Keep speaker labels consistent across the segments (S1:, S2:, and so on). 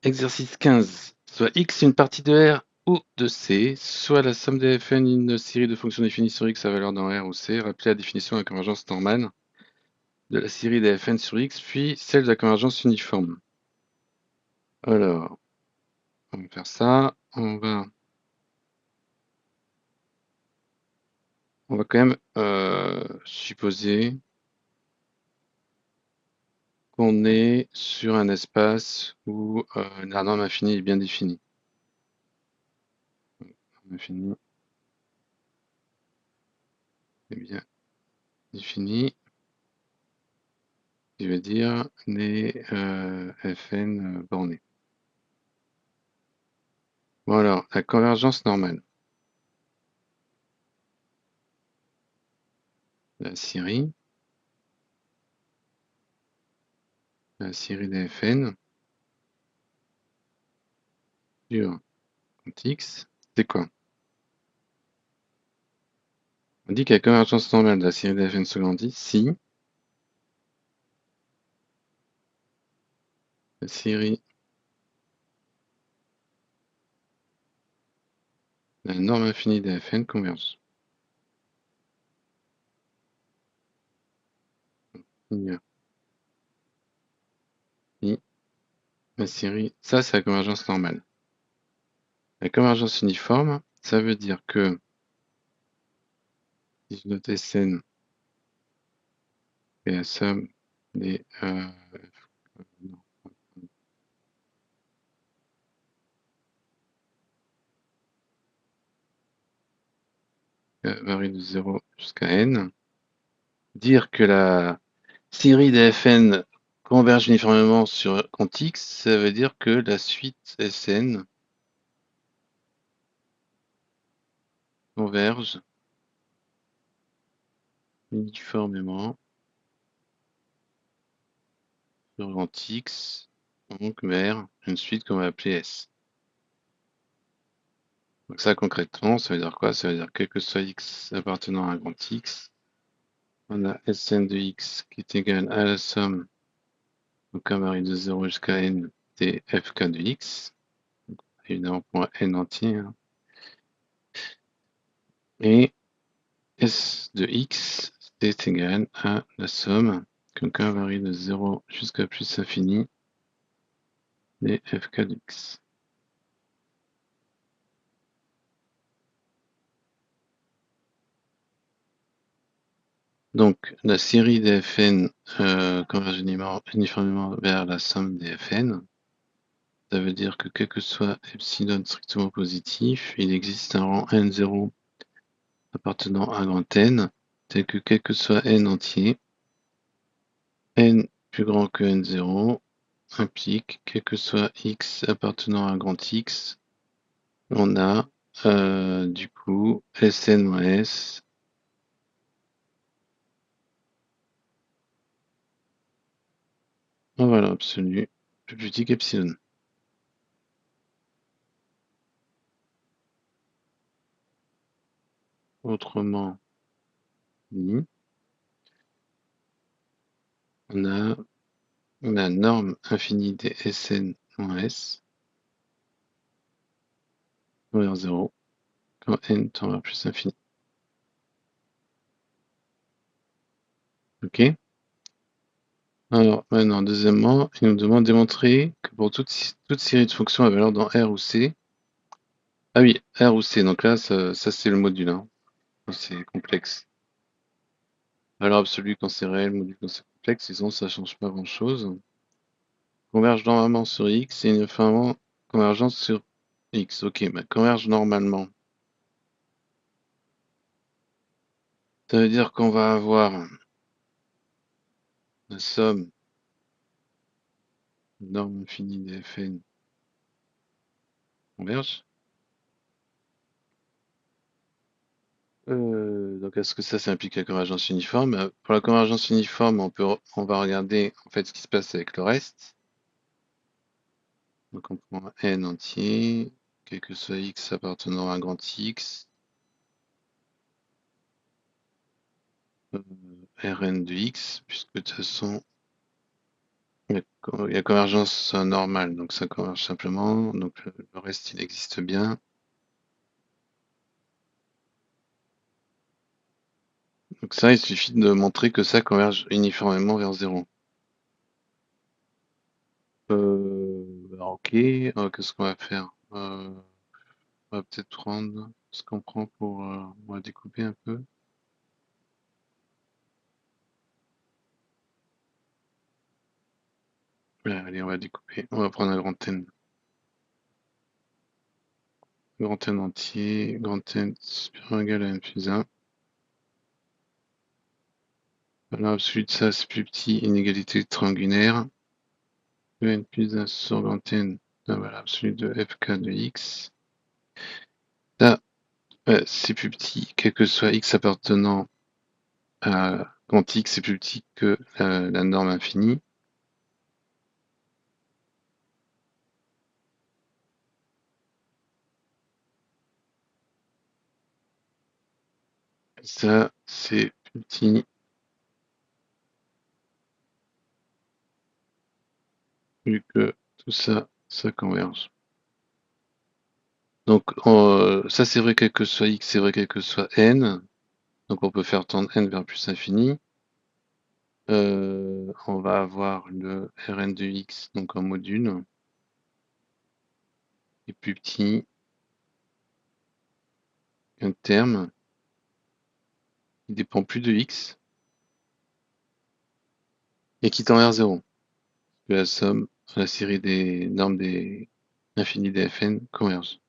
S1: Exercice 15. Soit x une partie de R ou de C, soit la somme des Fn d'une série de fonctions définies sur x à valeur dans R ou C. Rappelez la définition de la convergence normale de la série des Fn sur x, puis celle de la convergence uniforme. Alors, on va faire ça. On va quand même supposer qu'on est sur un espace où la norme infinie est bien définie. Infinie est bien définie. Je veux dire les Fn bornés. Voilà, la convergence normale. La série des Fn sur x, c'est quoi? On dit que la convergence normale de la série des Fn seconde si la série, la norme infinie des Fn converge. Si la série, ça c'est la convergence normale. La convergence uniforme, ça veut dire que si je note Sn est la somme des varie de 0 jusqu'à n, dire que la série des Fn converge uniformément sur compte x, ça veut dire que la suite Sn converge uniformément sur grand X, donc vers une suite qu'on va appeler S. Donc ça concrètement, ça veut dire quoi? Ça veut dire quel que soit X appartenant à grand X, on a Sn de X qui est égal à la somme, donc un varie de 0 jusqu'à N des Fk de X, évidemment pour un N entier, hein. Et S de X, c'est égal à la somme, donc un varie de 0 jusqu'à plus infini, des Fk de X. Donc, la série des Fn converge uniformément vers la somme des Fn. Ça veut dire que quel que soit epsilon strictement positif, il existe un rang n0 appartenant à grand N, tel que quel que soit n entier, n plus grand que n0 implique quel que soit x appartenant à grand X, on a du coup Sn moins S en valeur absolue plus petit qu'epsilon. Autrement dit, on a la norme infinie des Sn moins S vers 0 quand n tend vers plus infini. Ok? Alors maintenant, deuxièmement, il nous demande de démontrer que pour toute série de fonctions à valeur dans R ou C, ah oui, R ou C, donc là, ça c'est le module, hein. C'est complexe. Valeur absolue quand c'est réel, module quand c'est complexe, sinon ça change pas grand-chose. Converge normalement sur X et uniformément convergence sur X. Ok, bah converge normalement. Ça veut dire qu'on va avoir la somme norme infinie des Fn converge. Donc est-ce que ça implique la convergence uniforme? Pour la convergence uniforme, on va regarder en fait ce qui se passe avec le reste. Donc on prend n entier, quel que soit x appartenant à grand X, Rn de x, puisque de toute façon Il y a convergence normale, donc ça converge simplement, donc le reste il existe bien. Donc ça, il suffit de montrer que ça converge uniformément vers 0. Alors, ok, qu'est-ce qu'on va faire? On va peut-être prendre ce qu'on prend pour... on va découper un peu. Ouais, allez, on va découper. On va prendre un grand N. Grand N entier, grand N supérieur ou égal à n plus 1. Valeur absolue de ça, c'est plus petit, inégalité triangulaire. N plus 1 sur grand N, la valeur absolue de fk de x. Ça, c'est plus petit, quel que soit x appartenant à quand x est plus petit que la norme infinie. Ça, c'est plus petit vu que tout ça, ça converge. Donc, ça, c'est vrai quel que soit x, c'est vrai quel que soit n. Donc, on peut faire tendre n vers plus infini. On va avoir le Rn de x, donc en module, est plus petit qu'un terme qui dépend plus de x et qui tend vers 0. Que la somme, la série des normes des infinis des Fn converge.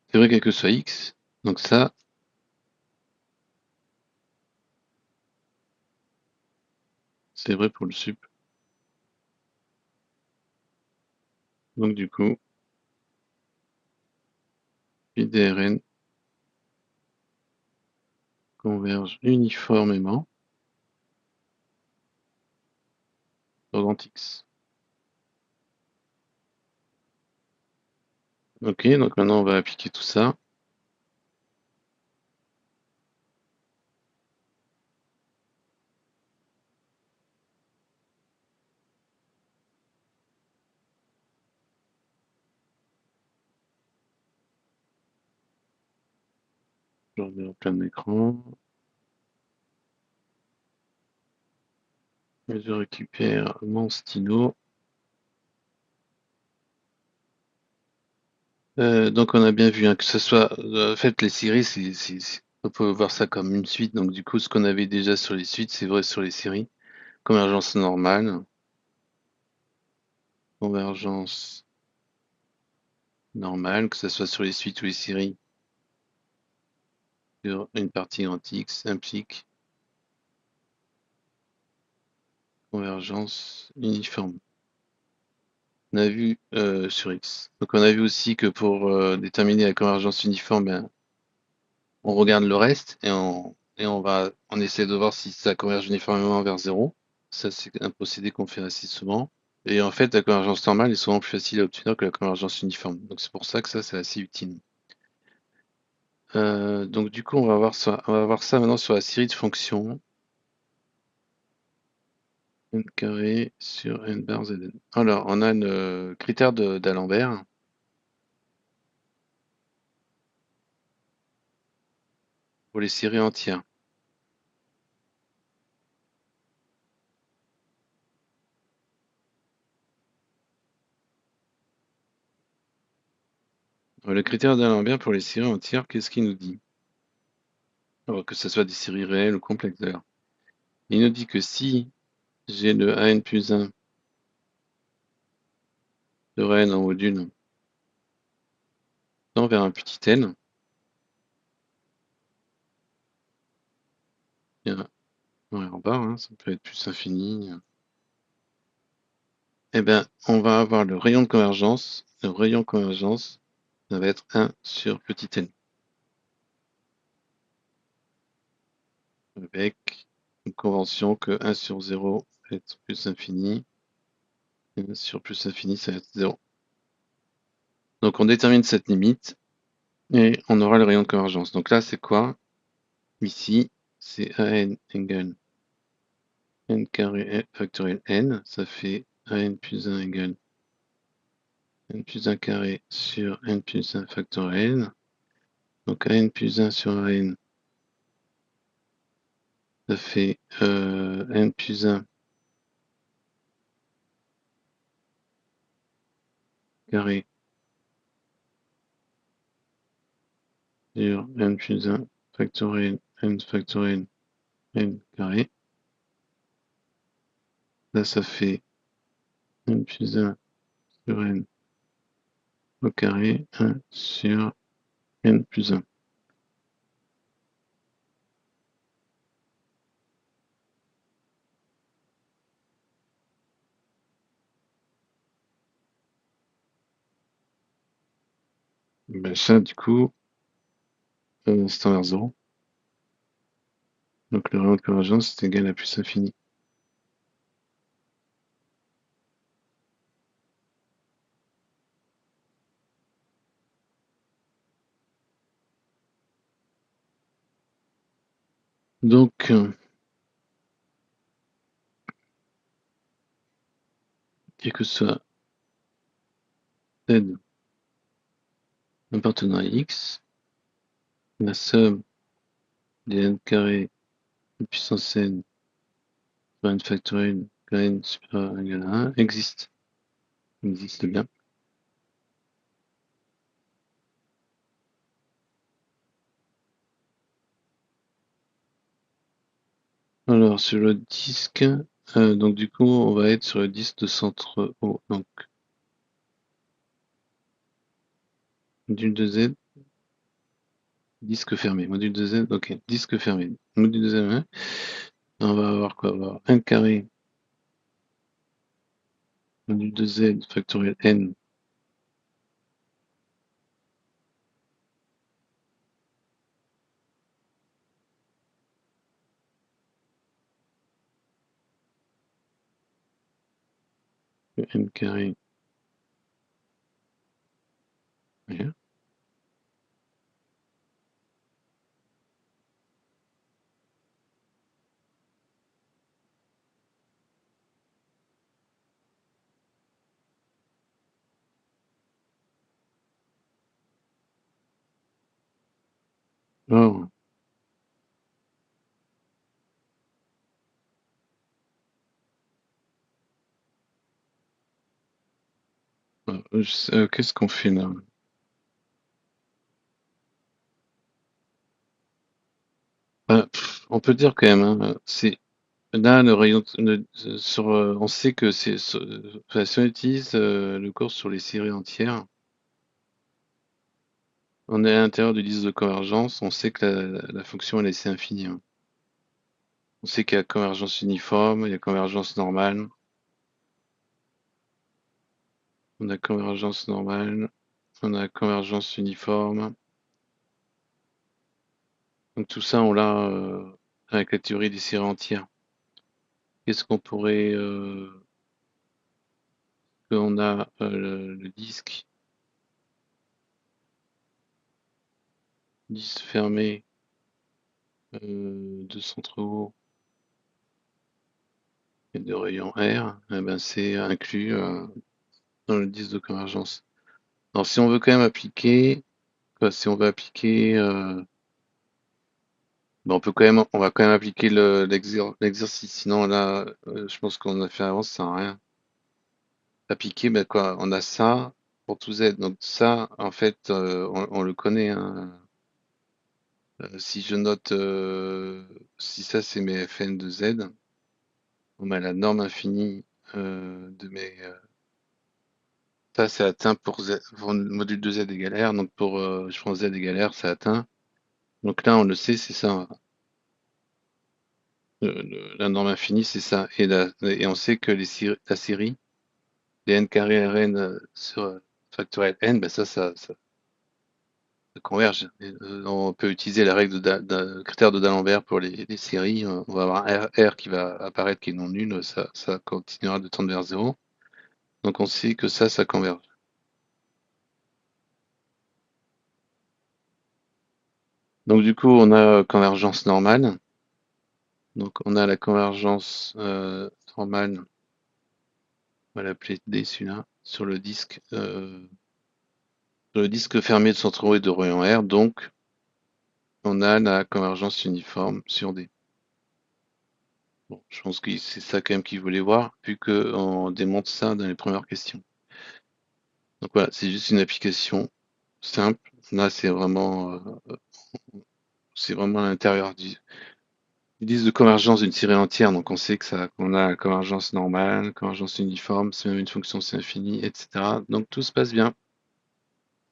S1: C'est vrai quel que soit x, donc ça, c'est vrai pour le sup. Donc du coup, phi des Rn converge uniformément sur grand X. Ok, donc maintenant on va appliquer tout ça. Je remets en plein écran. Et je récupère mon stylo. Donc on a bien vu hein, que ce soit... en fait, les séries, on peut voir ça comme une suite. Donc du coup, ce qu'on avait déjà sur les suites, c'est vrai sur les séries. Convergence normale. Convergence normale, que ce soit sur les suites ou les séries. Sur une partie grand X implique convergence uniforme. On a vu sur X. Donc on a vu aussi que pour déterminer la convergence uniforme, ben, on regarde le reste et on essaie de voir si ça converge uniformément vers 0. Ça, c'est un procédé qu'on fait assez souvent. Et en fait, la convergence normale est souvent plus facile à obtenir que la convergence uniforme. Donc c'est pour ça que ça, c'est assez utile. Donc du coup, on va voir ça maintenant sur la série de fonctions. N carré sur n bar Zn. Alors, on a le critère d'Alembert. Pour les séries entières. Le critère d'Alembert pour les séries entières, qu'est-ce qu'il nous dit? Alors, que ce soit des séries réelles ou complexes d'ailleurs. Il nous dit que si j'ai le an plus 1 de Rennes en module tend vers un petit n, bien, ouais, en bas, hein, ça peut être plus infini. Eh bien, on va avoir le rayon de convergence. Le rayon de convergence, ça va être 1 sur petit n. Avec une convention que 1 sur 0 va être plus infini. 1 sur plus infini, ça va être 0. Donc on détermine cette limite et on aura le rayon de convergence. Donc là, c'est quoi? Ici, c'est AN égale n carré factoriel n, ça fait AN plus 1 égale n plus 1 carré sur n plus 1 factoriel. Donc AN plus 1 sur AN, ça fait n plus 1 carré sur n plus 1 factoriel n carré. Là, ça fait n plus 1 sur n au carré 1 sur n plus 1. Ben ça, du coup, c'est envers 0. Donc le rayon de convergence est égal à plus infini. Donc, quel que soit z appartenant à x, la somme des n carré puissance n sur n factoriel que n supérieur égal à 1 existe bien. Alors, sur le disque, donc du coup, on va être sur le disque de centre O. Donc, module de Z, disque fermé. Module de Z, ok, disque fermé. Module de Z, hein. On va avoir quoi? On va avoir 1 carré module de Z factoriel n n carré. Rien. Oh, qu'est-ce qu'on fait là? On peut dire quand même, hein, c'est là le rayon sur, on sait que c'est enfin, si on utilise le cours sur les séries entières, on est à l'intérieur du disque de convergence, on sait que la fonction elle est assez infinie, hein. On sait qu'il y a convergence uniforme, il y a convergence normale, on a convergence normale, on a convergence uniforme. Donc tout ça on l'a avec la théorie des séries entières. Qu'est-ce qu'on pourrait on a le disque fermé de centre O et de rayon R, eh ben c'est inclus dans le disque de convergence. Alors si on veut quand même appliquer, si on veut appliquer, ben, on va quand même appliquer l'exercice. Sinon là, je pense qu'on a fait avant, ça sert à rien. Appliquer, ben quoi, on a ça pour tout Z. Donc ça, en fait, on le connaît, hein. Si je note, si ça c'est mes Fn de Z, on met la norme infinie de mes. Ça c'est atteint pour Z, pour le module de Z égale R, donc pour je prends Z égale R, c'est atteint. Donc là on le sait, c'est ça. La norme infinie, c'est ça. Et on sait que la série, les n carré Rn sur factoriel n, ben ça converge. Et, on peut utiliser la règle de critère de D'Alembert pour les séries. On va avoir R qui va apparaître qui est non nul, ça continuera de tendre vers 0. Donc on sait que ça converge. Donc du coup, on a convergence normale. Donc on a la convergence normale, on va l'appeler D celui-là, sur le disque fermé de centre et de rayon R, donc on a la convergence uniforme sur D. Bon, je pense que c'est ça quand même qu'il voulait voir, vu qu'on démontre ça dans les premières questions. Donc voilà, c'est juste une application simple. Là, c'est vraiment à l'intérieur du disque de convergence d'une série entière. Donc on sait que qu'on a la convergence normale, convergence uniforme, c'est même une fonction, c'est infini, etc. Donc tout se passe bien.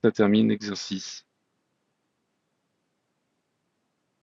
S1: Ça termine l'exercice.